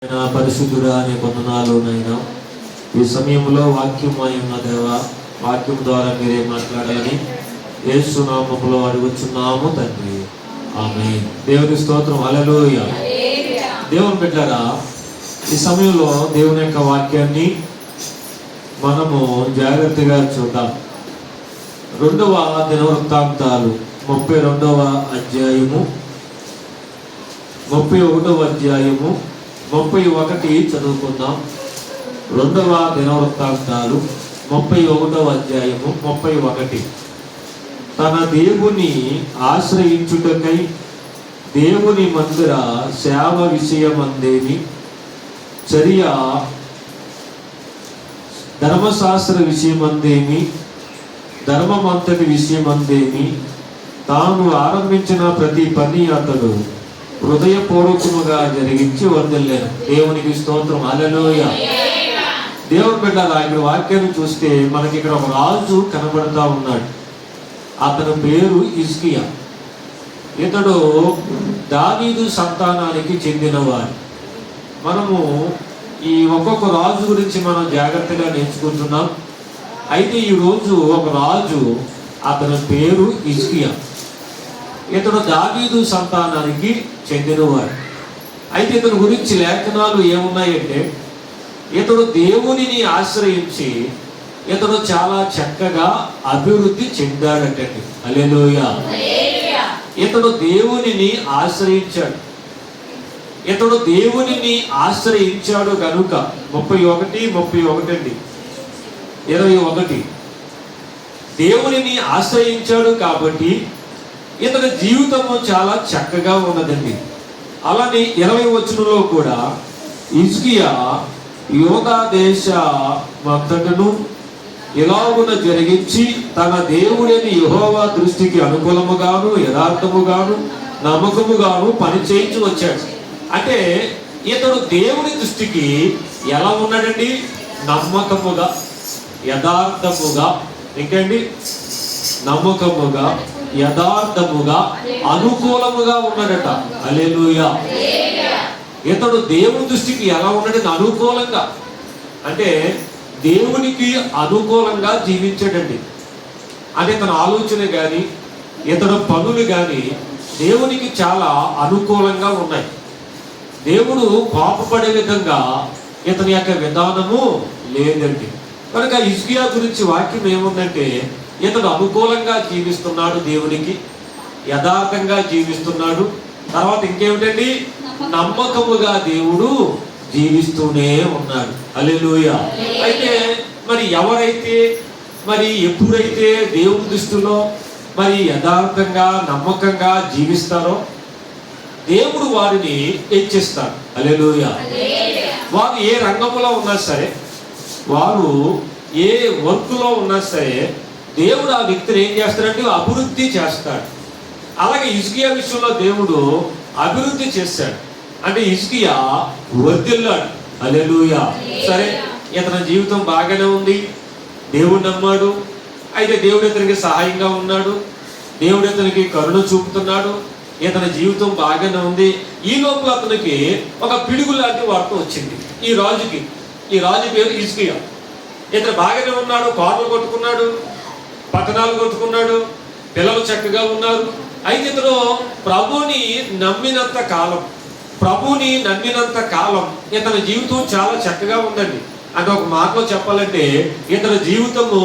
పరిశుద్ధుడా అనే వందనాలు నైనా ఈ సమయంలో వాక్యమయమైన దేవా, వాక్యం ద్వారా మీరే మాట్లాడాలని యేసు నామములో అడుగుచున్నాము తండ్రి, ఆమేన్. దేవుని స్తోత్రం, హల్లెలూయా. దేవుని బిడ్డలారా, ఈ సమయంలో దేవుని యొక్క వాక్యాన్ని మనము జాగ్రత్తగా చూద్దాం. 2వ దినవృత్తాంతాలు 32వ అధ్యాయము 31వ అధ్యాయము 31 చదువుకుందాం. 2వ దినవృత్తాంతాలు 31వ అధ్యాయము 31. తన దేవుని ఆశ్రయించుటకై దేవుని మందిర సేవ విషయమందేమి, చర్య ధర్మశాస్త్ర విషయమందేమి, ధర్మమంతటి విషయమందేమి, తాను ఆరంభించిన ప్రతి పని అతడు హృదయపూర్వకముగా జరిగించి వర్ధిల్లాను. దేవునికి స్తోత్రం, హల్లెలూయా. దేవుని బిడ్డలారా, ఇక్కడ వాక్యాన్ని చూస్తే మనకి ఇక్కడ ఒక రాజు కనబడతా ఉన్నాడు. అతని పేరు హిజ్కియా. ఇతడు దావీదు సంతానానికి చెందినవాడు. మనము ఈ ఒక్కొక్క రాజు గురించి మనం జాగ్రత్తగా నేర్చుకుంటున్నాం. అయితే ఈరోజు ఒక రాజు, అతని పేరు హిజ్కియా. ఇతడు దావీదు సంతానానికి చెందినవాడు. అయితే ఇతని గురించి లేఖనాలు ఏమున్నాయంటే, ఇతడు దేవునిని ఆశ్రయించి ఇతడు చాలా చక్కగా అభివృద్ధి చెందాడటండి. హల్లెలూయా. ఇతడు దేవునిని ఆశ్రయించాడు. ఇతడు దేవునిని ఆశ్రయించాడు కనుక 31 అండి, 21. దేవునిని ఆశ్రయించాడు కాబట్టి ఇతని జీవితము చాలా చక్కగా ఉన్నదండి. అలానే 20వ వచనంలో కూడా హిజ్కియా యూదా దేశ మొత్తమును ఇలాగున జరిగించి తన దేవుడైన యెహోవా దృష్టికి అనుకూలముగాను యథార్థముగాను నమ్మకముగాను పని చేయించి వచ్చాడు. అంటే ఇతడు దేవుని దృష్టికి ఎలా ఉన్నాడండి? నమ్మకముగా, యథార్థముగా, ఇంకండి నమ్మకముగా, యథార్థముగా, అనుకూలముగా ఉన్నాడట. హల్లెలూయా. ఇతడు దేవుని దృష్టికి ఎలా ఉన్నాడని? అనుకూలంగా, అంటే దేవునికి అనుకూలంగా జీవించాడండి. అంటే తన ఆలోచన కానీ ఇతడు పనులు కానీ దేవునికి చాలా అనుకూలంగా ఉన్నాయి. దేవుడు కోపపడే విధంగా ఇతని యొక్క విధానము లేదండి. కనుక హిజ్కియా గురించి వాక్యం ఏముందంటే, ఇతడు అనుకూలంగా జీవిస్తున్నాడు, దేవునికి యథార్థంగా జీవిస్తున్నాడు. తర్వాత ఇంకేమిటండి? నమ్మకముగా దేవుడు జీవిస్తూనే ఉన్నాడు. హల్లెలూయా. అయితే మరి ఎవరైతే ఎప్పుడైతే దేవుని దృష్టిలో యథార్థంగా నమ్మకంగా జీవిస్తారో దేవుడు వారిని హెచ్చిస్తాడు. హల్లెలూయా. వారు ఏ రంగంలో ఉన్నా సరే, వారు ఏ వర్క్లో ఉన్నా సరే, దేవుడు ఆ వ్యక్తిని ఏం చేస్తాడంటే అభివృద్ధి చేస్తాడు. అలాగే హిజ్కియా విషయంలో దేవుడు అభివృద్ధి చేశాడు. అంటే హిజ్కియా వర్ధిల్లాడు. హల్లెలూయా. సరే, ఇతని జీవితం బాగానే ఉంది, దేవుడు నమ్మాడు. అయితే దేవుడు ఇతనికి సహాయంగా ఉన్నాడు, దేవుడు ఇతనికి కరుణ చూపుతున్నాడు, ఇతని జీవితం బాగానే ఉంది. ఈ లోపల అతనికి ఒక పిడుగు లాంటి వార్త వచ్చింది ఈ రాజుకి. ఈ రాజు పేరు హిజ్కియా. ఇతను బాగానే ఉన్నాడు, కోటలు కొట్టుకున్నాడు, పట్టణాలు కొట్టుకున్నాడు, పిల్లలు చక్కగా ఉన్నారు. అయితే ఇతను ప్రభుని నమ్మినంత కాలం ఇతని జీవితం చాలా చక్కగా ఉందండి. అంటే ఒక మాటలో చెప్పాలంటే ఇతని జీవితము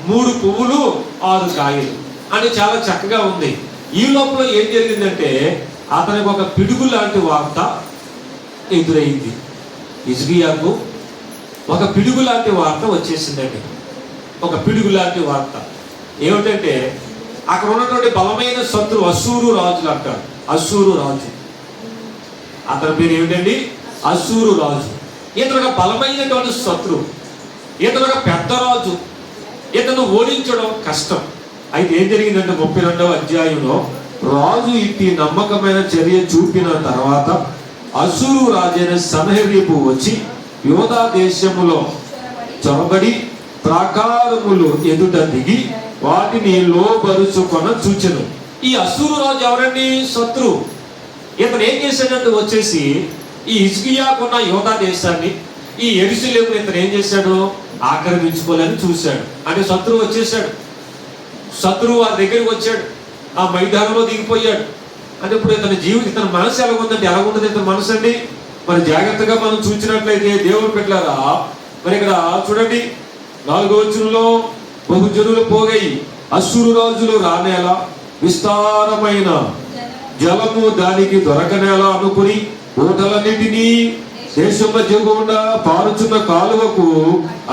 3 పువ్వులు 6 కాయలు అని చాలా చక్కగా ఉంది. ఈ లోపల ఏం జరిగిందంటే అతనికి ఒక పిడుగు లాంటి వార్త ఎదురైంది. హిజ్కియాకు ఒక పిడుగు లాంటి వార్త వచ్చేసిందండి. ఒక పిడుగు లాంటి వార్త ఏమిటంటే, అక్కడ ఉన్నటువంటి బలమైన శత్రువు అశ్షూరు రాజులు అంటారు. అశ్షూరు రాజు, అతని పేరు ఏమిటండి? అశ్షూరు రాజు. ఇతను ఒక బలమైనటువంటి శత్రువు, ఇతను ఒక పెద్ద రాజు, ఇతను ఓడించడం కష్టం. అయితే ఏం జరిగిందంటే 32వ అధ్యాయంలో రాజు ఇట్టి నమ్మకమైన చర్య చూపిన తర్వాత అశ్షూరు రాజైన సన్హెరీబు వచ్చి యూదా దేశములో చొరబడి ప్రాకారములు ఎదుట దిగి వాటిని లోబరుచుకొన చూచెను. ఈ అశ్షూరు రాజు ఎవరండి? శత్రువు. ఇతను ఏం చేశాడంటే వచ్చేసి ఈ హిజ్కియాకున్న యోధా దేశాన్ని, ఈ యెరూషలేమును ఇతను ఏం చేశాడు? ఆక్రమించుకోవాలని చూశాడు. అంటే శత్రువు వచ్చేసాడు. శత్రువు వారి దగ్గరికి వచ్చాడు, ఆ మైదానంలో దిగిపోయాడు. అంటే ఇప్పుడు ఇతని మనసు ఎలాగుందంటే, ఎలాగుంటుంది ఇతని మనసు అండి? మరి జాగ్రత్తగా మనం చూసినట్లయితే దేవుడు పెట్టారా, మరి ఇక్కడ చూడండి 4వ వచనంలో, బహుజనులు పోగై అశ్షూరు రాజులు రానేలా, విస్తారమైన జలము దానికి దొరకనేలా అనుకుని ఊటలన్నిటినీ దేశం మధ్య గుండా పారుచున్న కాలువకు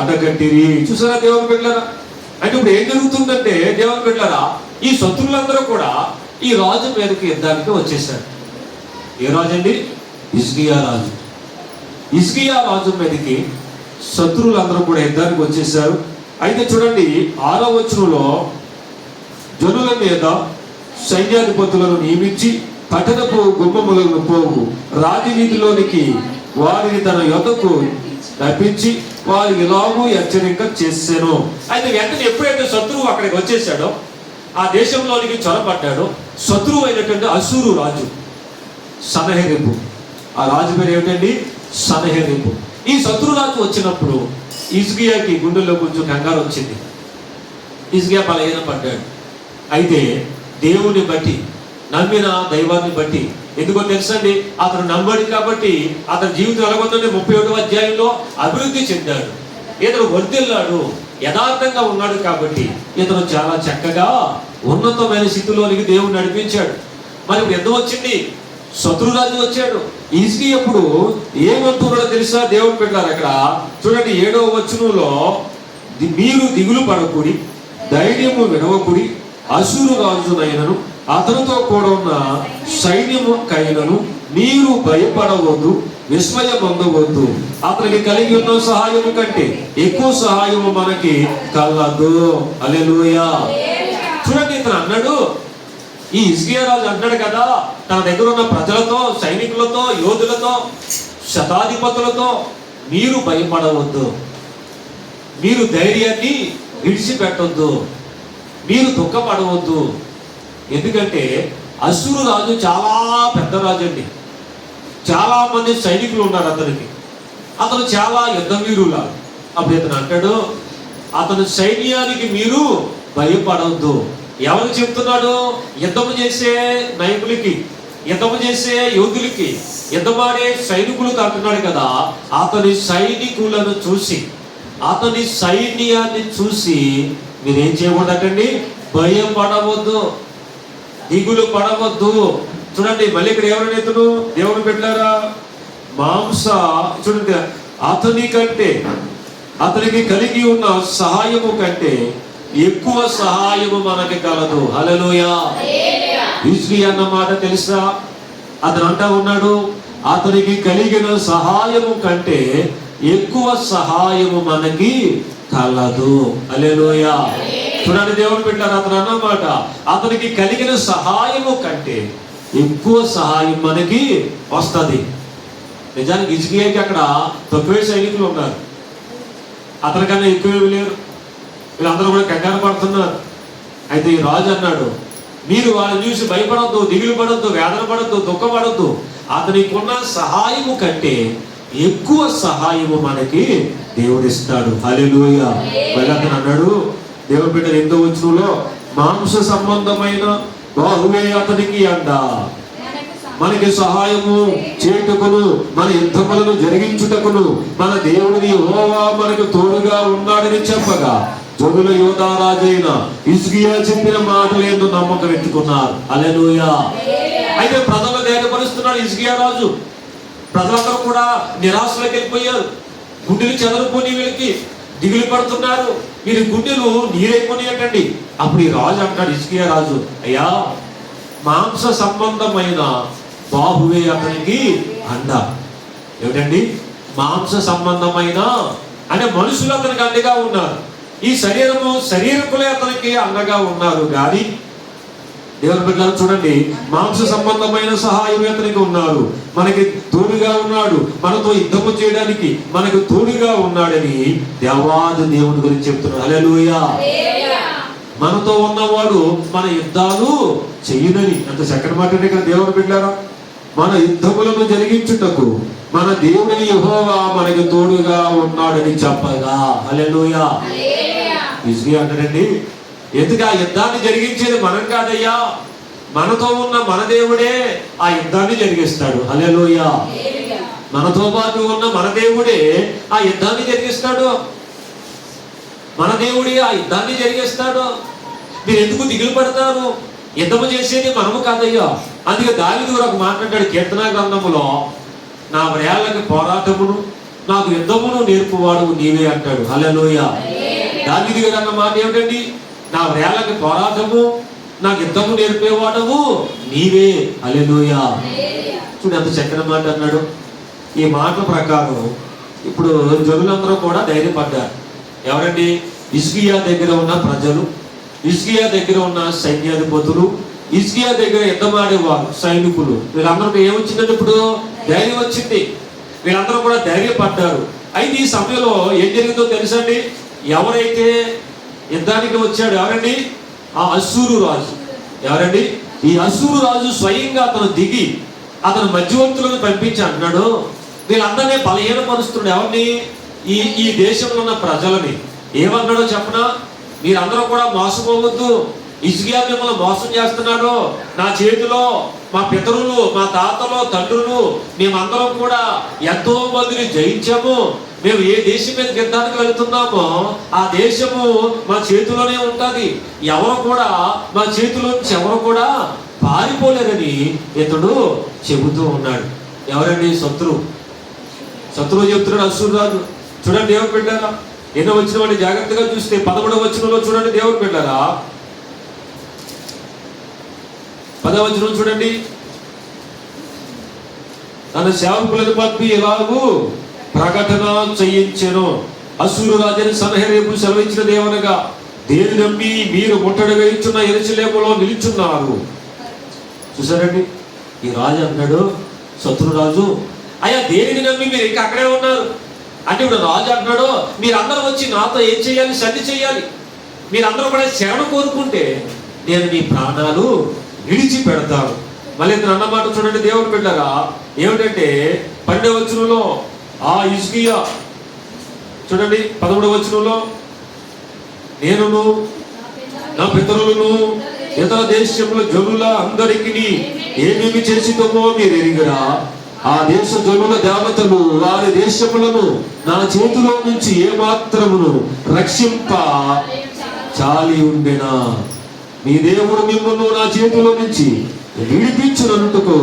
అడ్డగట్టిరి. చూసారా దేవుని బిడ్డలారా? అంటే ఇప్పుడు ఏం జరుగుతుందంటే దేవుని బిడ్డలారా, ఈ శత్రువులందరూ కూడా ఈ రాజు మీదకి యుద్ధానికి వచ్చేసారు. ఏ రాజు అండి? హిజ్కియా రాజు. హిజ్కియా రాజు మీదకి శత్రువులందరూ కూడా యుద్ధానికి వచ్చేసారు. అయితే చూడండి 6వ వచనంలో, జనుల మీద సైన్యాధిపతులను నియమించి పట్టణపు గుమ్మములను పోవు రాజనీతిలోనికి వారిని తన యొద్దకు రప్పించి వారి ఇలాగూ హెచ్చరిక చేశాను. అయితే వెంటనే ఎప్పుడైతే శత్రువు అక్కడికి వచ్చేసాడో, ఆ దేశంలోనికి చొరబడ్డాడో, శత్రువు అయినటువంటి అశ్షూరు రాజు సనహెరీబు, ఆ రాజు పేరు ఏమిటండి? సనహెరీబు. ఈ శత్రు రాజు వచ్చినప్పుడు హిజ్కియాకి గుండెల్లో కొంచెం కంగారు వచ్చింది. హిజ్కియా బలహీన పడ్డాడు. అయితే దేవుని బట్టి, నమ్మిన దైవాన్ని బట్టి, ఎందుకో తెలుసండి, అతను నమ్మడి కాబట్టి అతని జీవితం ఎలాగొందంటే 37వ అధ్యాయంలో అభివృద్ధి చెందాడు. ఇతను వర్ధిల్లాడు, యథార్థంగా ఉన్నాడు కాబట్టి ఇతను చాలా చక్కగా ఉన్నతమైన స్థితిలోనికి దేవుడు నడిపించాడు. మరి ఇప్పుడు ఎంత వచ్చింది? శత్రురాజు వచ్చాడు. హిజ్కియా అప్పుడు ఏమంటున్నాడో తెలుసా దేవుడు పెట్టారు అక్కడ చూడండి 7వ వచనంలో, మీరు దిగులు పడకుడి, ధైర్యము విడవకుడి, అశ్షూరు రాజునైనను అతనితో కూడా ఉన్న సైన్యముకైనను మీరు భయపడవద్దు, విస్మయం పొందవద్దు. అతనికి కలిగి ఉన్న సహాయము కంటే ఎక్కువ సహాయము మనకి కలదు. హల్లెలూయా. చూడండి, ఇతను అన్నాడు, ఈ హిజ్కియా రాజు అంటాడు కదా, తన దగ్గర ఉన్న ప్రజలతో, సైనికులతో, యోధులతో, శతాధిపతులతో మీరు భయపడవద్దు, మీరు ధైర్యాన్ని విడిచిపెట్టవద్దు, మీరు దుఃఖపడవద్దు. ఎందుకంటే అశ్షూరు రాజు చాలా పెద్ద రాజు అండి. చాలా మంది సైనికులు ఉన్నారు అతనికి. అతను చాలా యుద్ధవీరులా. అప్పుడు ఇతను అంటాడు, అతని సైన్యానికి మీరు భయపడవద్దు. ఎవరు చెప్తున్నాడు? యుద్ధము చేసే నాయకులకి, యుద్ధము చేసే యోధులకి, యుద్ధమాడే సైనికులకు అంటున్నాడు కదా. అతని సైనికులను చూసి, అతని సైన్యాన్ని చూసి మీరేం చేయకూడదండి? భయపడవద్దు, దిగులు పడవద్దు. చూడండి మళ్ళీ ఇక్కడ ఎవరైనా ఇతను దేవుడు పెట్టారా, చూడండి, అతనికి కలిగి ఉన్న సహాయము కంటే ఎక్కువ సహాయము మనకి కలదు. హల్లెలూయా. హిజ్కియా అన్నమాట తెలుసా? అతను అంటా ఉన్నాడు, అతనికి కలిగిన సహాయము కంటే ఎక్కువ సహాయము మనకి కలదు. హల్లెలూయా. చూడండి దేవుడు పెట్టారు, అతను అన్నమాట, అతనికి కలిగిన సహాయము కంటే ఎక్కువ సహాయం మనకి వస్తుంది. నిజానికి హిజ్కియాకి అక్కడ తక్కువే సైనికులు ఉన్నారు, అతనికన్నా ఎక్కువ లేరు. వీళ్ళందరూ కూడా కంగారు పడుతున్నారు. అయితే ఈ రాజు అన్నాడు, మీరు వాళ్ళని చూసి భయపడద్దు, దిగులు పడద్దు, వేదన పడద్దు, దుఃఖపడద్దు. అతనికున్న సహాయము కంటే ఎక్కువ సహాయము మనకి దేవుడిస్తాడు. హల్లెలూయా. మళ్ళీ అతను అన్నాడు, దేవుడు బిడ్డ 8వ వచనంలో, మాంస సంబంధమైన బాహువే అతనికి అండ, మనకి సహాయము చేయుటకును మన యుద్ధములను జరిగించుటకును మన దేవుడిని యెహోవా మనకు తోడుగా ఉన్నాడని చెప్పగా జనుల యోధా రాజైన హిజ్కియా చెప్పిన మాటలు ఏందో నమ్మకం పెట్టుకున్నారు. హల్లెలూయా. అయితే ప్రజలు ధైర్యపరుస్తున్నాడు హిజ్కియా రాజు. ప్రజలందరూ కూడా నిరాశలోకి వెళ్ళిపోయారు. గుండెలు చెదరుకొని వీళ్ళకి దిగులు పడుతున్నారు. వీరి గుండెలు నీరైపోయినట్టండి. అప్పుడు ఈ రాజు అంటాడు, హిజ్కియా రాజు, అయ్యా, మాంస సంబంధమైన బాహువే అతనికి అండ. ఏమిటండి? మాంస సంబంధమైన అంటే మనుషులు అతనికి అండగా ఉన్నారు. ఈ శరీరకులే అతనికి అండగా ఉన్నారు. కానీ దేవుని బిడ్డలు చూడండి, మాంస సంబంధమైన సహాయం అతనికి ఉన్నారు, మనకి తోడుగా ఉన్నాడు, మనతో యుద్ధము చేయడానికి మనకు తోడుగా ఉన్నాడని దేవాది దేవుని గురించి చెప్తున్నాడు. హల్లెలూయా. మనతో ఉన్నవాడు మన యుద్ధాలు చెయ్యనని. అంత చక్కని మాట ఇక్కడ దేవుని బిడ్డలారా. మన యుద్ధములను జరిగించుటకు మన దేవుని యెహోవా మనకి తోడుగా ఉన్నాడని చెప్పగా. హల్లెలూయా. హిజ్కియా అంటాడండి, ఎందుకు ఆ యుద్ధాన్ని జరిగించేది మనం కాదయ్యా, మనతో ఉన్న మన దేవుడే ఆ యుద్ధాన్ని జరిగిస్తాడు. హల్లెలూయా. మనతో పాటు ఉన్న మన దేవుడే ఆ యుద్ధాన్ని జరిగిస్తాడు. మన దేవుడే ఆ యుద్ధాన్ని జరిగిస్తాడు. మీరు ఎందుకు దిగులు పడతారు? యుద్ధము చేసేది మనము కాదయ్యా. అందుకే దావీదు ఒక మాట్లాడాడు కీర్తన గ్రంథములో, నా వ్రేళ్ళకి పోరాటమును నాకు యుద్ధమును నేర్పువాడు నీవే అంటాడు. హల్లెలూయా. దావీదు గారు అన్న మాట ఏమిటండి? నా వ్రేళ్ళకి పోరాటము నాకు యుద్ధము నేర్పేవాడవు నీవే. హల్లెలూయా. చూడు ఎంత చక్కని మాట అన్నాడు. ఈ మాటల ప్రకారం ఇప్పుడు జనులందరూ కూడా ధైర్యపడ్డారు. ఎవరండి? హిజ్కియా దగ్గర ఉన్న ప్రజలు, హిజ్కియా దగ్గర ఉన్న సైన్యాధిపతులు, హిజ్కియా దగ్గర యుద్ధమాడేవారు సైనికులు, వీళ్ళందరికీ ఏమొచ్చిందండి? ఇప్పుడు ధైర్యం వచ్చింది. వీళ్ళందరూ కూడా ధైర్యపడ్డారు. అయితే ఈ సమయంలో ఏం జరిగిందో తెలుసండి? ఎవరైతే యుద్ధానికి వచ్చాడు ఎవరండి? ఆ అశ్షూరు రాజు. ఎవరండి? ఈ అశ్షూరు రాజు స్వయంగా అతను దిగి అతను మధ్యవర్తులను పంపించి అంటున్నాడు, వీళ్ళందరినీ బలహీనపరుస్తున్నాడు. ఎవరిని? ఈ దేశంలో ఉన్న ప్రజలని. ఏమన్నాడో చెప్పనా? మీరందరూ కూడా మోసపోవద్దు, హిజ్కియా మిమ్మల్ని మోసం చేస్తున్నాడు. నా చేతిలో మా పితరులు, మా తాతలు, తండ్రులు, మేమందరం కూడా ఎంతో మందిని జయించాము. మేము ఏ దేశం మీద యుద్ధానికి వెళ్తున్నామో ఆ దేశము మా చేతిలోనే ఉంటుంది. ఎవరు కూడా మా చేతిలో నుంచి ఎవరు కూడా పారిపోలేదని ఇతడు చెబుతూ ఉన్నాడు. ఎవరండి? శత్రువు చెప్తున్నాడు అశ్షూరు రాజు. చూడండి దేవుని బిడ్డలారా, ఎన్నో వచ్చిన వాడిని జాగ్రత్తగా చూస్తే 11వ వచనంలో చూడండి దేవుని బిడ్డలారా, 10వ వచనం చూడండి. తన సేవకులను పంపి ఎలాగూ ప్రకటన చేయించెను. అశ్షూరు రాజుని సన్హెరీబు సెలవిచ్చిన దేవనగా, దేని నమ్మి మీరు ముట్టడిగా ఇచ్చున్న యెరూషలేములో నిలుచున్నారు. చూసారండి, ఈ రాజు అన్నాడు, శత్రురాజు, అయ్యా దేనిని నమ్మి మీరు ఇంకా అక్కడే ఉన్నారు అంటే ఇప్పుడు రాజు అంటున్నాడు, మీరందరూ వచ్చి నాతో ఏం చేయాలి? సంధి చేయాలి. మీరందరూ కూడా శరణ కోరుకుంటే నేను మీ ప్రాణాలు విడిచిపెడతాను. మళ్ళీ ఇతను అన్నమాట చూడండి దేవుని బిడ్డలారా, ఏమిటంటే 12వ వచనంలో ఆ హిజ్కియా చూడండి 11వ వచనంలో, నేనును నా పితరులను ఇతర దేశముల జనుల అందరికీ ఏమేమి చేసితమో మీరు ఎరిగిరా. ఆ దేశ జనుల దేవతలు వారి దేశములను నా చేతిలో నుంచి ఏమాత్రమును రక్షింప చాలి ఉండెనా. మీ దేవుడు మిమ్మల్ని నా చేతిలో నుంచి విడిపించునట్టుకు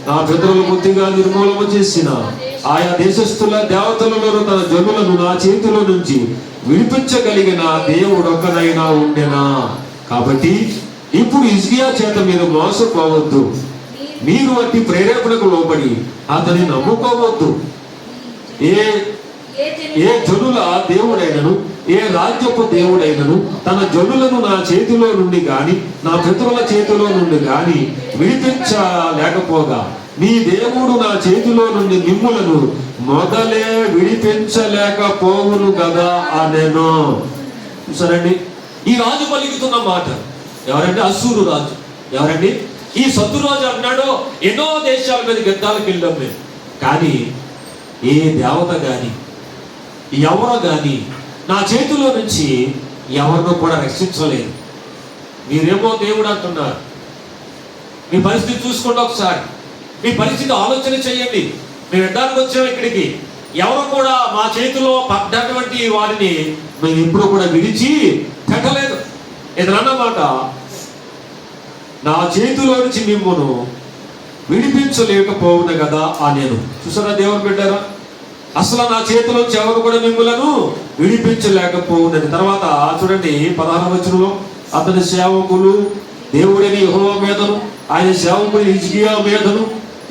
నా పితరులు బుద్ధిగా నిర్మూలన చేసిన ఆయా దేశస్థుల దేవతలలో తన జనులను నా చేతిలో నుంచి విడిపించగలిగిన దేవుడు ఒక్కనైనా ఉండెనా. కాబట్టి ఇప్పుడు హిజ్కియా చేత మీరు మోసపోవద్దు, మీరు అట్టి ప్రేరేపణకు లోబడి అతని నమ్ముకోవద్దు. ఏ జనుల దేవుడైనను ఏ రాజ్యపు దేవుడైనను తన జనులను నా చేతిలో నుండి గాని నా పితరుల చేతిలో నుండి గాని విడిపించలేకపోగా నీ దేవుడు నా చేతిలో నుండి మిమ్ములను మొదలే విడిపించలేకపోవును కదా అనెను. సరేండి, ఈ రాజు పలుకుతున్న మాట ఎవరంటే? అశ్షూరు రాజు. ఎవరండి? ఈ శత్రురాజు అన్నాడు, ఎన్నో దేశాల మీద యుద్ధాలకు వెళ్ళాం మేము, కానీ ఏ దేవత గాని ఎవరో గాని నా చేతిలో నుంచి ఎవరినో కూడా రక్షించలేదు. మీరేమో దేవుడు అంటున్నారు. మీ పరిస్థితి చూసుకోండి ఒకసారి, మీ పరిస్థితి ఆలోచన చేయండి. మేము యుద్ధానికి వచ్చాము ఇక్కడికి, ఎవరు కూడా మా చేతిలో పడ్డటువంటి వారిని మేము ఎప్పుడు కూడా విడిచి పెట్టలేదు. ఇదన్నమాట, నా చేతిలో నుంచి మిమ్మును విడిపించలేకపోవును కదా నేను. చూసారా దేవుని బిడ్డారా, అసలు నా చేతిలోంచి ఎవరు కూడా మిమ్ములను విడిపించలేకపోవునని. తర్వాత చూడండి 16వ వచనంలో, అతని సేవకులు దేవుడిని యెహోవా మీదను ఆయన సేవకుడు హిజ్కియా మీదను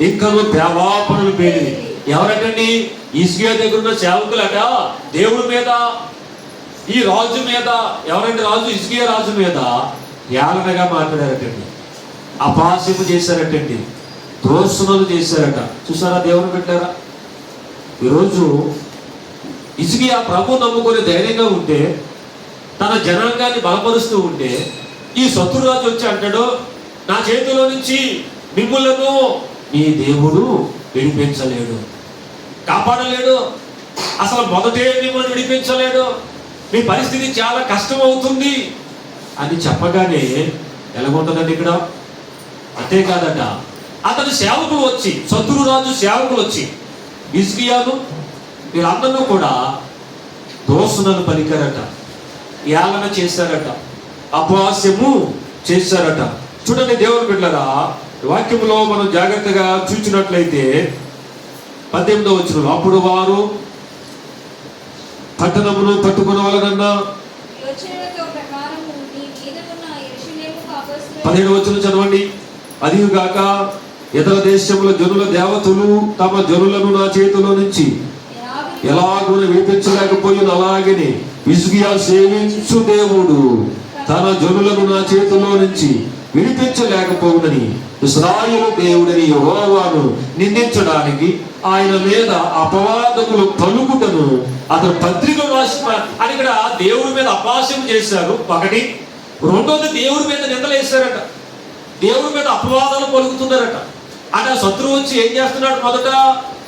ఇంకను దేవాపనులు పేరిది. ఎవరటండి? హిజ్కియా దగ్గర ఉన్న సేవకులట దేవుడి మీద, ఈ రాజు మీద. ఎవరంటే? రాజు హిజ్కియా రాజు మీద ఏలనగా మాట్లాడారటండి, అపహాస్యము చేశారటండి, దోషణలు చేశారట. చూసారా దేవుని పెట్టారా? ఈరోజు హిజ్కియా ప్రభు నమ్ముకొని ధైర్యంగా ఉంటే, తన జనాంగాన్ని బలపరుస్తూ ఉంటే, ఈ శత్రురాజు వచ్చి అంటాడు, నా చేతిలో నుంచి మిమ్ములను నీ దేవుడు విడిపించలేడు, కాపాడలేడు. అసలు మొదటే మిమ్మల్ని విడిపించలేడు, మీ పరిస్థితి చాలా కష్టం అవుతుంది అని చెప్పగానే ఎలాగుంటుందండి ఇక్కడ? అంతేకాదట, అతని సేవకులు వచ్చి, శత్రు రాజు సేవకులు వచ్చి హిజ్కియాను వీళ్ళందరూ కూడా దోషణలు పలికారట, ఏలన చేశారట, అపహాస్యము చేశారట. చూడండి దేవుని బిడ్డలారా, వాక్యంలో మనం జాగ్రత్తగా చూసినట్లయితే 18వ వచనంలో, అప్పుడు వారు పట్టణమును పట్టుకున్న వలనన్నా 17వ వచనం చదవండి. అదిగాక ఇతర దేశముల జనుల దేవతలు తమ జనులను నా చేతిలో నుంచి ఎలాగూ విడిపించలేకపోయిన, అలాగని హిజ్కియా సేవించు దేవుడు తన జనులను నా చేతిలో నుంచి విడిపించలేకపోవునని ఇశ్రాయేలు దేవుడని యెహోవాను నిందించడానికి ఆయన మీద అపవాదములు పలుకుటను అతను పత్రిక రాసిన అని ఇక్కడ దేవుడి మీద అపహాస్యం చేశారు ఒకటి. రెండోది దేవుడి మీద నిందలేశారట, దేవుడి మీద అపవాదాలు పలుకుతున్నారట. అంటే శత్రువు వచ్చి ఏం చేస్తున్నాడు? మొదట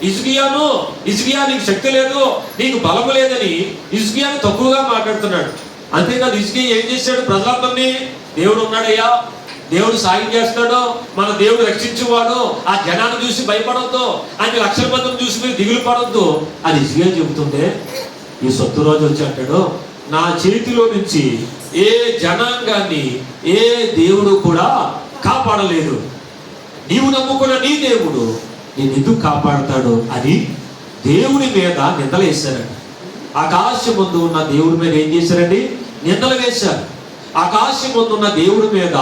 హిజ్కియా నీకు శక్తి లేదు, నీకు బలము లేదని హిజ్కియాని తక్కువగా మాట్లాడుతున్నాడు. అంతేకాదు హిజ్కియా ఏం చేశాడు? ప్రజలందరినీ దేవుడు ఉన్నాడయ్యా, దేవుడు సాయం చేస్తాడు, మన దేవుడు రక్షించేవాడు, ఆ జనాన్ని చూసి భయపడొద్దు, ఆయన లక్షల మందిని చూసి మీరు దిగులు పడొద్దు అని హిజ్కియా చెబుతుంటే, ఈ శత్రు రోజు వచ్చి అంటాడు, నా చేతిలో నుంచి ఏ జనాంగాన్ని ఏ దేవుడు కూడా కాపాడలేదు, నీవు నమ్ముకున్న నీ దేవుడు నేను ఎందుకు కాపాడుతాడు అని దేవుని మీద నిందలు వేశారండి. ఆకాశం ముందు ఉన్న దేవుడి మీద ఏం చేశారండి? నిందలు వేశారు. ఆకాశం ముందు ఉన్న దేవుడి మీద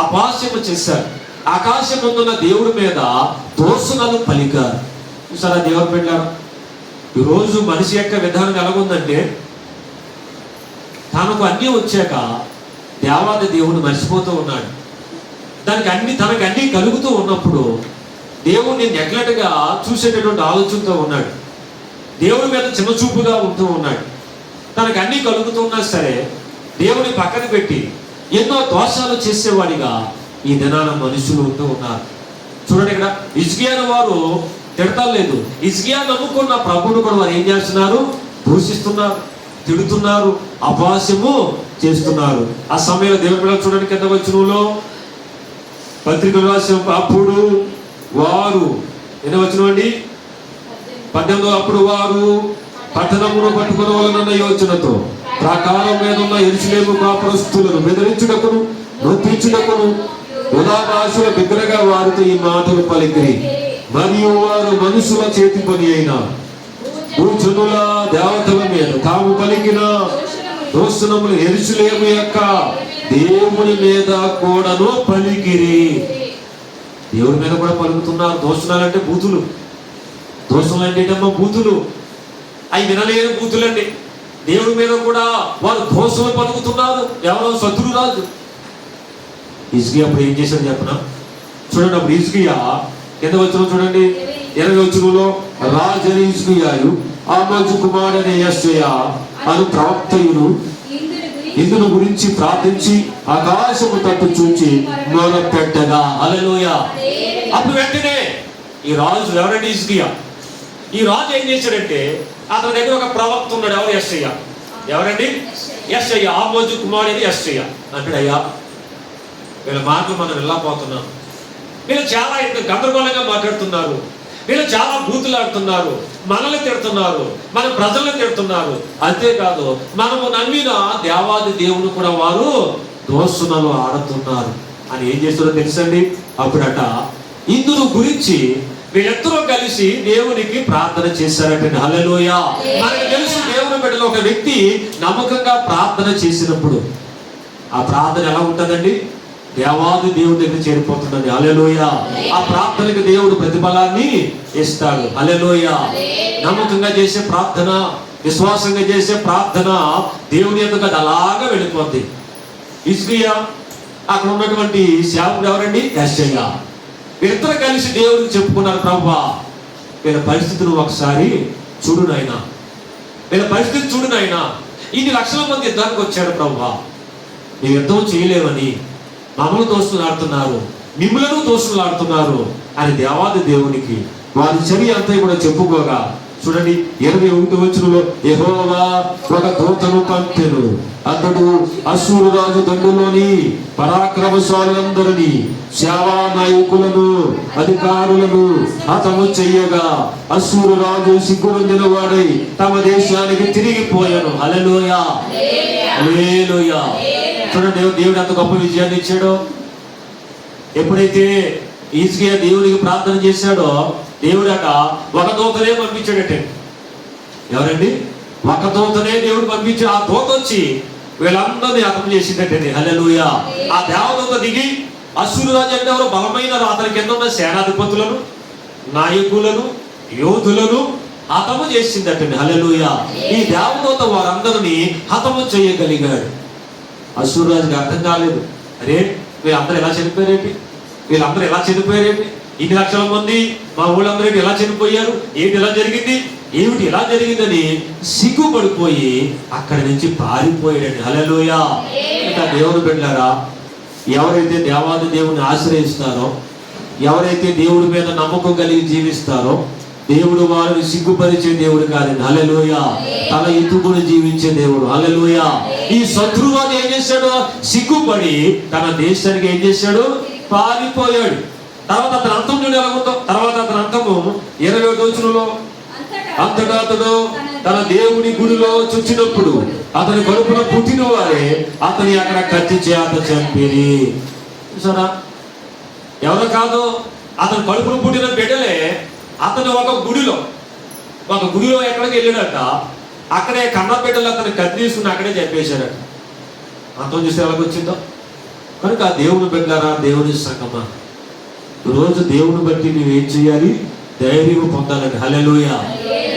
అపహాస్యము చేశారు. ఆకాశం ముందున్న దేవుడి మీద దోషణలు పలికారు. చూసారా దేవుడు పెట్టారు? ఈరోజు మనిషి యొక్క విధానం ఎలాగుందంటే, తనకు అన్నీ వచ్చాక దేవాది దేవుడు మర్చిపోతూ ఉన్నాడు. తనకు అన్నీ కలుగుతూ ఉన్నప్పుడు దేవుడిని నెగ్లెక్ట్గా చూసేటటువంటి ఆలోచనతో ఉన్నాడు. దేవుడి మీద చిన్నచూపుగా ఉంటూ ఉన్నాడు. తనకు అన్నీ కలుగుతున్నా సరే దేవుని పక్కన పెట్టి ఎన్నో దోషాలు చేసేవాడిగా ఈ దినాన మనుషులు ఉంటూ ఉన్నారు. చూడండి, ఇక్కడ హిజ్కియాను వారు తిడతలేదు, హిజ్కియా నమ్ముకున్న ప్రభువును కూడా వారు ఏం చేస్తున్నారు? దూషిస్తున్నారు, తిడుతున్నారు, అపహాస్యము చేస్తున్నారు. ఆ సమయంలో దేవుని పిల్లలు చూడండి, కింద వచనంలో పత్రికలు రాసిన, అప్పుడు వారు ఎన్ని వచనం అండి? 18. అప్పుడు వారు పట్టణమును పట్టుకున్న వలన యోచనతో ప్రాకారం మీద ఉన్న యెరూషలేము కాపురస్తులను బెదిరించుటకును నొప్పించుటకును ఉదాభాషల బిగ్గరగా వారితో ఈ మాటలు పలికిరి. మరియు వారు మనుషుల చేతి పని అయిన భూజనుల దేవతల మీద తాము పలికిన దోషణములు యెరూషలేము యొక్క దేవుని మీద కూడాను పలికిరి. దేవుడి మీద కూడా పలుకుతున్నారు. దోషణాలు అంటే బూతులు, దోషణలు అంటే ఏంటమ్మా? బూతులు. అవి వినలేని బూతులండి. దేవుడి మీద కూడా వారు దోషలు పలుకుతున్నారు. ఎవరో శత్రు రాజు. హిజ్కియా అప్పుడు ఏం చేశాడు చెప్పనా? చూడండి, అప్పుడు హిజ్కియా కింద వచనం చూడండి, 20వ వచనంలో, రాజని హిజ్కియాయు ఆమోజు కుమారుడైన యెషయా అను ప్రవక్తయును ఇందును గురించి ప్రార్థించి ఆకాశము తట్టు చూచి మొరపెట్టగా. హల్లెలూయా. అప్పుడు వెంటనే ఈ రాజు ఎవరండి? హిజ్కియా. ఈ రాజు ఏం చేశాడంటే, అతని దగ్గర ఒక ప్రవక్త ఉన్నాడు. ఎవరు? యెషయా. ఎవరండి? యెషయా. ఆమోజు కుమారుడైన యెషయా అంటాడు, అయ్యా వీళ్ళ మాటలు మనం వెళ్ళకపోతున్నాం, వీళ్ళు చాలా గందరగోళంగా మాట్లాడుతున్నారు, వీళ్ళు చాలా బూతులాడుతున్నారు, మనల్ని తిడుతున్నారు, మన ప్రజల్ని తిడుతున్నారు. అంతేకాదు మనము నమ్మిన దేవాది దేవుని కూడా వారు దోషణలు ఆడుతున్నారు అని ఏం చేస్తారో తెలుసండి? అప్పుడట ఇందును గురించి వీళ్ళిద్దరూ కలిసి దేవునికి ప్రార్థన చేశారట. హల్లెలూయా. మనకు తెలుసు, దేవుని బిడ్డలో ఒక వ్యక్తి నమ్మకంగా ప్రార్థన చేసినప్పుడు ఆ ప్రార్థన ఎలా ఉంటుందండి? దేవాది దేవుడి దగ్గర చేరిపోతుందండి. హల్లెలూయా. ఆ ప్రార్థనకి దేవుడు ప్రతిఫలాన్ని ఇస్తాడు. హల్లెలూయా. నమ్మకంగా చేసే ప్రార్థన, విశ్వాసంగా చేసే ప్రార్థన దేవుని ఎందుకు అది అలాగా వెళ్ళిపోద్ది. హిజ్కియా, అక్కడ ఉన్నటువంటి సేవకుడు ఎవరండి? యెషయా. వీళ్ళిద్దరూ కలిసి దేవుడికి చెప్పుకున్నారు, ప్రభువా వీళ్ళ పరిస్థితిని ఒకసారి చూడు నాయనా, వీళ్ళ పరిస్థితి చూడు నాయనా, ఇన్ని లక్షల మంది యుద్ధానికి వచ్చారు ప్రభువా, మేము యుద్ధం చేయలేమని మమ్మల్ని దోస్తులాడుతున్నారు, మిమ్ములను దోషులాడుతున్నారు అని దేవాది దేవునికి వారి చర్య అంతా కూడా చెప్పుకోగా, చూడండి 21వ వచనంలో, యెహోవా ఒక దూతను పంపెను, అతడు అశ్షూరు రాజు దండులోని పరాక్రమశాలులందరినీ, సేవా నాయకులను, అధికారులను హతము చెయ్యగా అశ్షూరు రాజు సిగ్గునొందిన వాడై తమ దేశానికి తిరిగిపోయాను. హల్లెలూయా, హల్లెలూయా. చూడండి దేవుడు ఎంత గొప్ప విజయాన్ని ఇచ్చాడో. ఎప్పుడైతే హిజ్కియా దేవుడికి ప్రార్థన చేశాడో, దేవుడు ఒక దూతనే పంపించాడట. ఎవరండి? ఒక దూతనే దేవుడు పంపించి, ఆ దూత వచ్చి వీళ్ళందరినీ హతం చేసిందటండి. హల్లెలూయా. ఆ దేవదూత దిగి అశ్షూరు రాజు అంటే ఎవరు? బలమైన అతని కింద ఉన్న సేనాధిపతులను, నాయకులను, యోధులను హతము చేసిందటండి. హల్లెలూయా. ఈ దేవదూత వారందరినీ హతము చేయగలిగాడు. అశ్షూరు రాజుకి అర్థం కాలేదు. అరే, వీళ్ళందరూ ఎలా చనిపోయారేంటి? వీళ్ళందరూ ఎలా చనిపోయారేంటి? ఇన్ని లక్షల మంది మా ఊళ్ళందరూ ఎలా చనిపోయారు? ఏంటి ఇలా జరిగింది? ఏమిటి ఇలా జరిగిందని సిగ్గుపడిపోయి అక్కడి నుంచి పారిపోయాడండి. హల్లెలూయా. ఇంకా దేవుని బిడ్డలారా, ఎవరైతే దేవాది దేవుని ఆశ్రయిస్తారో, ఎవరైతే దేవుడి మీద నమ్మకం కలిగి జీవిస్తారో, దేవుడు వారిని సిగ్గుపరిచే దేవుడు కాదండి. హల్లెలూయా. తన ఎత్తుకుని జీవించే దేవుడు. హల్లెలూయా. ఈ శత్రువాడు ఏం చేశాడు? సిగ్గుపడి తన దేశానికి ఏం చేశాడు? పారిపోయాడు. తర్వాత అతని అంతం చూడ ఎలా ఉందో. తర్వాత అతని అంతము 21వ వచనంలో, అంతటా అతడు తన దేవుని గుడిలో చొచ్చినప్పుడు అతని కడుపున పుట్టిన వారే అతని అక్కడ కత్తి చేత చంపిరి. చూసారా? ఎవరు కాదు, అతని కడుపున పుట్టిన బిడ్డలే అతను ఒక గుడిలో ఎక్కడికి వెళ్ళాడట, అక్కడే కన్న బిడ్డలు అతను కత్తి తీసుకుని అక్కడే చెప్పేశారట. అంతం చూస్తే ఎలాగొచ్చిందో. కనుక ఆ దేవుని బిడ్డలారా, దేవుని సంగమా, రోజు దేవుని బట్టి నువ్వేం చేయాలి? ధైర్యం పొందాలని. హల్లెలూయా.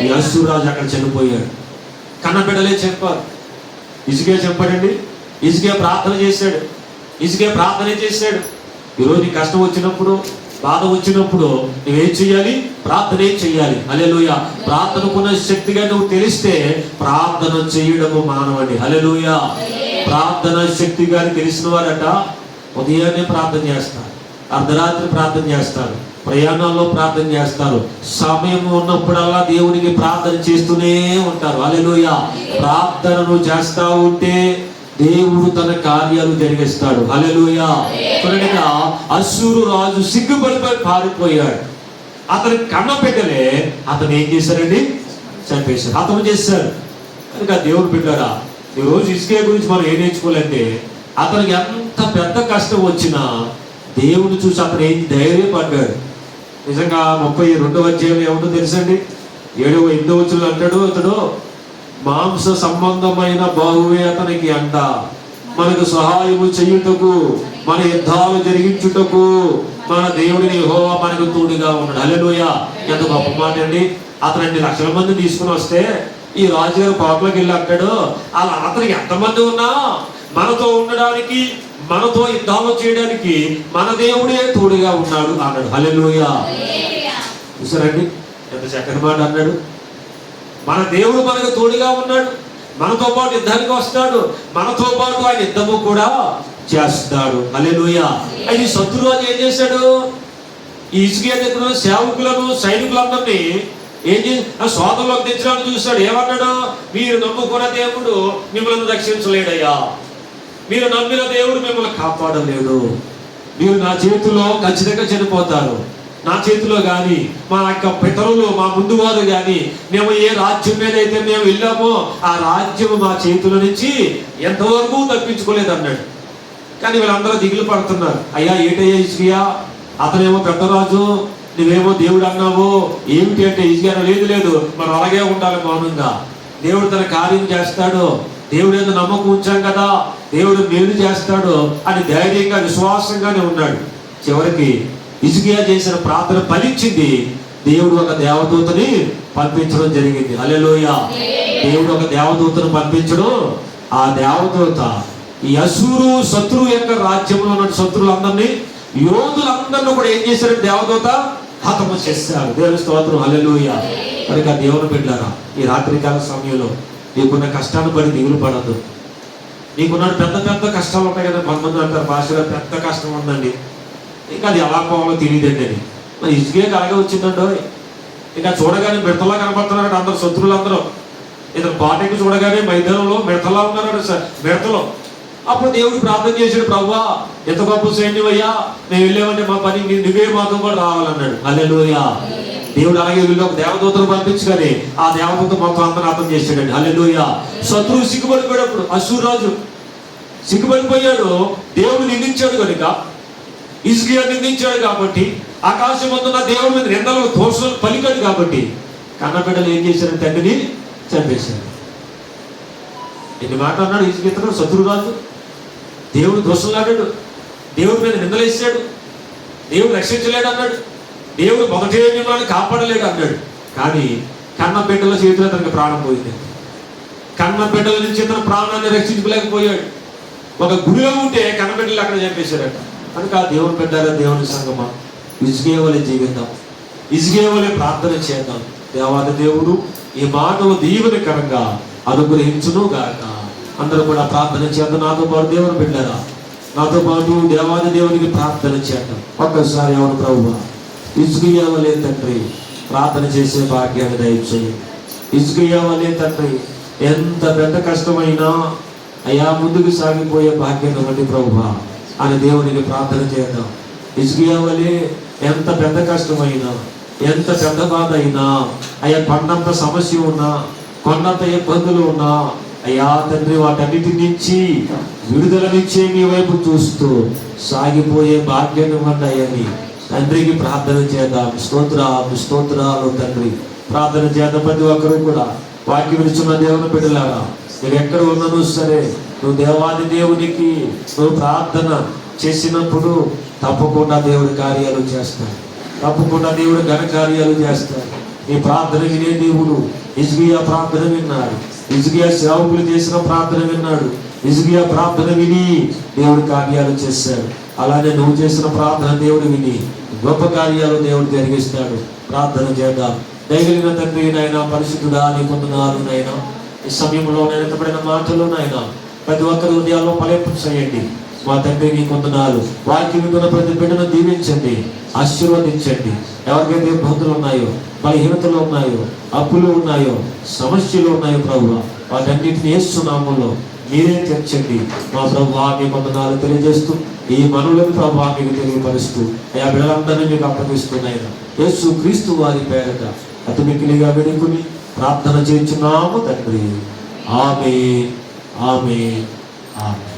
ఈ అశ్షూరు రాజు అక్కడ చనిపోయాడు. కన్న బిడ్డలే చెప్పారు. హిజ్కియా చెప్పాడండి. హిజ్కియా ప్రార్థన చేశాడు. హిజ్కియా ప్రార్థన చేశాడు. ఈరోజు నీ కష్టం వచ్చినప్పుడు, బాధ వచ్చినప్పుడు నువ్వేం చేయాలి? ప్రార్థనే చేయాలి. హల్లెలూయా. ప్రార్థనకున్న శక్తిగా నువ్వు తెలిస్తే ప్రార్థన చేయడము మానవండి. హల్లెలూయా. ప్రార్థన శక్తిగా తెలిసిన వారట ఉదయాన్నే ప్రార్థన చేస్తారు, అర్ధరాత్రి ప్రార్థన చేస్తారు, ప్రయాణాల్లో ప్రార్థన చేస్తారు, సమయం ఉన్నప్పుడల్లా దేవునికి ప్రార్థన చేస్తూనే ఉంటారు. హల్లెలూయా. ప్రార్థనను చేస్తా ఉంటే దేవుడు తన కార్యాలు జరిగిస్తాడు. హల్లెలూయా. చూడండి, అశ్షూరు రాజు సిగ్గుపడిపోయి పారిపోయాడు. అతని కన్న బిడ్డలే అతను ఏం చేశారండి? చంపేశారు, హతం చేశారు. కనుక దేవుడు బిడ్డరా, ఈరోజు హిజ్కియా గురించి మనం ఏం నేర్చుకోవాలంటే, అతనికి ఎంత పెద్ద కష్టం వచ్చినా దేవుడు చూసి అతను ఏం ధైర్యపడ్డాడు. నిజంగా 32వ అధ్యాయం ఏమిటో తెలుసండి? 7వ 8వ వచనంలో అంటాడు, అతడు మాంస సంబంధమైన బాహువే అతనికి అంట, మనకు సహాయము చేయుటకు, మన యుద్ధాలు జరిగించుటకు మన దేవుడిని యెహోవా మనకు తోడుగా ఉన్నాడు. హల్లెలూయా. ఎంత గొప్ప మాట అండి. అతను 2 లక్షల మంది తీసుకుని వస్తే ఈ రాజుగారు కోటలోకి వెళ్ళి అంటాడు, అలా అతనికి ఎంతమంది ఉన్నా మనతో ఉండడానికి, మనతో యుద్ధాలు చేయడానికి మన దేవుడే తోడుగా ఉన్నాడు అన్నాడు. హల్లెలూయా. చూసారండి ఎంత చక్కని మాట అన్నాడు. మన దేవుడు మనకు తోడుగా ఉన్నాడు, మనతో పాటు యుద్ధానికి వస్తాడు, మనతో పాటు ఆయన యుద్ధము కూడా చేస్తాడు. హల్లెలూయా. అయితే శత్రువు అని ఏం చేశాడు? ఈ హిజ్కియా దగ్గర సేవకులను, సైనికులందరినీ ఏం చేసి సోదరులకు తెచ్చడానికి చూశాడు. ఏమన్నాడు? మీరు నమ్ముకున్న దేవుడు మిమ్మల్ని రక్షించలేడయ్యా, మీరు నమ్మిన దేవుడు మిమ్మల్ని కాపాడలేడు, మీరు నా చేతిలో ఖచ్చితంగా చనిపోతారు, నా చేతిలో కానీ మా యొక్క పితరులు, మా ముందు వారు కానీ మేము ఏ రాజ్యం మీద అయితే మేము వెళ్ళామో ఆ రాజ్యం మా చేతుల నుంచి ఎంతవరకు తప్పించుకోలేదు అన్నాడు. కానీ వీళ్ళందరూ దిగులు పడుతున్నారు. అయ్యా ఏటయ్యా హిజ్కియా, అతనేమో పెద్ద రాజు, నువ్వేమో దేవుడు అన్నావు, ఏమిటి అంటే హిజ్కియా లేదు, మనం అలాగే ఉండాలి మౌనంగా, దేవుడు తన కార్యం చేస్తాడు, దేవుడు ఏదో నమ్మకం ఉంచాం కదా, దేవుడు మేలు చేస్తాడు అని ధైర్యంగా విశ్వాసంగానే ఉన్నాడు. చివరికి హిజ్కియా చేసిన ప్రార్థన ఫలించింది. దేవుడు ఒక దేవదూతని పంపించడం జరిగింది. హల్లెలూయా. దేవుడు ఒక దేవదూతను పంపించడం, ఆ దేవదూత ఈ అశ్షూరు శత్రువు యొక్క రాజ్యంలో ఉన్న శత్రువులందరినీ, యోధులందరినీ కూడా ఏం చేశారు? దేవదూత హతము చేశారు. దేవుని స్తోత్రం. హల్లెలూయా. కనుక దేవుని బిడ్డలారా, ఈ రాత్రికాల సమయంలో నీకున్న కష్టాన్ని పడి దిగులు పడద్దు. నీకున్న పెద్ద పెద్ద కష్టాలు ఉంటాయి కదా. కొంతమంది అంటారు, భాషలో పెద్ద కష్టం ఉందండి, ఇంకా అది ఎలా పోవాలో తెలియదండి అని. మరి హిజ్కియాకి అలాగే వచ్చిందండో. ఇంకా చూడగానే మిడతలా కనపడుతున్నాడు అందరు శత్రువులు అందరూ. ఇతను పాటకి చూడగానే మైదానంలో మిడతలా ఉన్నాడు సార్, మిడతలో. అప్పుడు దేవుడు ప్రార్థన చేశాడు, ప్రభువా ఎంత గొప్ప సైన్యమయ్యా, మేము వెళ్ళామంటే మా పని నువ్వే మాతో కూడా రావాలన్నాడు. హల్లెలూయా. దేవుడు అలాగే వీళ్ళు ఒక దేవదూతను పంపించుకొని ఆ దేవదూత మొత్తం అందరూ అర్థం చేశాడండి. హల్లెలూయా. శత్రువు సిగ్గుపడిపోయాడు, అశ్షూరు రాజు సిగ్గుపడిపోయాడు. దేవుడు నిందించాడు కనుక, హిజ్కియా నిందించాడు కాబట్టి, ఆకాశం అందున్న దేవుడి మీద నిందలు దోషాలు పలికాడు కాబట్టి, కన్నబిడ్డలు ఏం చేశారు? తండ్రిని చంపేశారు. ఎన్ని మాట అన్నాడు హిజ్కియా, శత్రురాజు. దేవుడు దోషంలాడాడు, దేవుడి మీద నిందలేసాడు, దేవుడు రక్షించలేడు అన్నాడు, దేవుడు మొదటి మిమ్మల్ని కాపాడలేడు అన్నాడు. కానీ కన్న బిడ్డల చేతిలో తనకి ప్రాణం పోయింది. కన్న బిడ్డల నుంచి తన ప్రాణాన్ని రక్షించుకోలేకపోయాడు. ఒక గుడిలో ఉంటే కన్న బిడ్డలు అక్కడ చంపేశారట. కనుక దేవుని బిడ్డల, దేవుని సంగమా, హిజ్కియా వలె జీవిద్దాం, హిజ్కియా వలె ప్రార్థన చేద్దాం. దేవాది దేవుడు ఈ మాటలు దీవెనకరంగా అనుగ్రహించును గాక. అందరూ కూడా ప్రార్థన చేద్దాం. నాతో పాటు దేవుని బిడ్డరా, నాతో పాటు దేవాది దేవునికి ప్రార్థన చేద్దాం. ఒక్కసారి ఎవరు ప్రభువా హిజ్కియా వలె తండ్రి ప్రార్థన చేసే భాగ్యాన్ని దయచేయండి. హిజ్కియా వలె తండ్రి ఎంత పెద్ద కష్టమైనా అయ్యా ముందుకు సాగిపోయే భాగ్యాన్ని బట్టి ప్రభువా అని దేవునికి ప్రార్థన చేద్దాం. హిజ్కియా వలె ఎంత పెద్ద కష్టమైనా, ఎంత పెద్ద బాధ అయినా, అయ్యా కొండంత సమస్య ఉన్నా, కొండంత ఇబ్బందులు ఉన్నా, అయ్యా తండ్రి వాటన్నిటి నుంచి విడుదలనిచ్చే మీ వైపు చూస్తూ సాగిపోయే భాగ్యాన్ని ఇవ్వండి అయ్యని తండ్రికి ప్రార్థన చేద్దాం. స్తోత్రాలు తండ్రి. ప్రార్థన చేద్దాం. ప్రతి ఒక్కరూ కూడా వాక్యం వినిచున్న దేవుని బిడ్డలారా, నువ్వు ఎక్కడ ఉన్నాను సరే, నువ్వు దేవాది దేవునికి నువ్వు ప్రార్థన చేసినప్పుడు తప్పకుండా దేవుడి కార్యాలు చేస్తాడు, తప్పకుండా దేవుడు ఘన కార్యాలు చేస్తాడు. నీ ప్రార్థన వినే దేవుడు హిజ్కియా ప్రార్థన విన్నాడు, హిజ్కియా సేవకులు చేసిన ప్రార్థన విన్నాడు, హిజ్కియా ప్రార్థన విని దేవుడు కార్యాలు చేశాడు. అలానే నువ్వు చేసిన ప్రార్థన దేవుడు విని గొప్ప కార్యాలు దేవుడు జరిగిస్తాడు. ప్రార్థన చేద్దాం. దయగలిగిన తండ్రి నాయన, పరిశుద్ధుడా నీ కొందనాలు నాయన, ఈ సమయంలో నేనెత్తబడిన మాటలు నాయన ప్రతి ఒక్కరి హృదయాల్లో ఫలింపచేయండి. మా తండ్రి నీ కొందనాలు. వాక్యం వింటున్న ప్రతి బిడ్డను దీవించండి, ఆశీర్వదించండి. ఎవరికైతే ఇబ్బందులు ఉన్నాయో, బలహీనతలు ఉన్నాయో, అప్పులు ఉన్నాయో, సమస్యలు ఉన్నాయో ప్రభువా, వాటన్నిటిని యేసు నామములో మీరే తెచ్చండి. మా ప్రభువా మీ కొందనాలు తెలియజేస్తూ ఈ మనవులను ప్రభువా మీకు తెలియపరుస్తూ అయా బిడ్డలందరినీ మీకు అప్పగిస్తున్నాయి. యేసు క్రీస్తు వారి పేరట అతి మిక్కిలిగా వేడుకుని ప్రార్థన చేస్తున్నాము తండ్రి. ఆమేన్, ఆమేన్, ఆమేన్.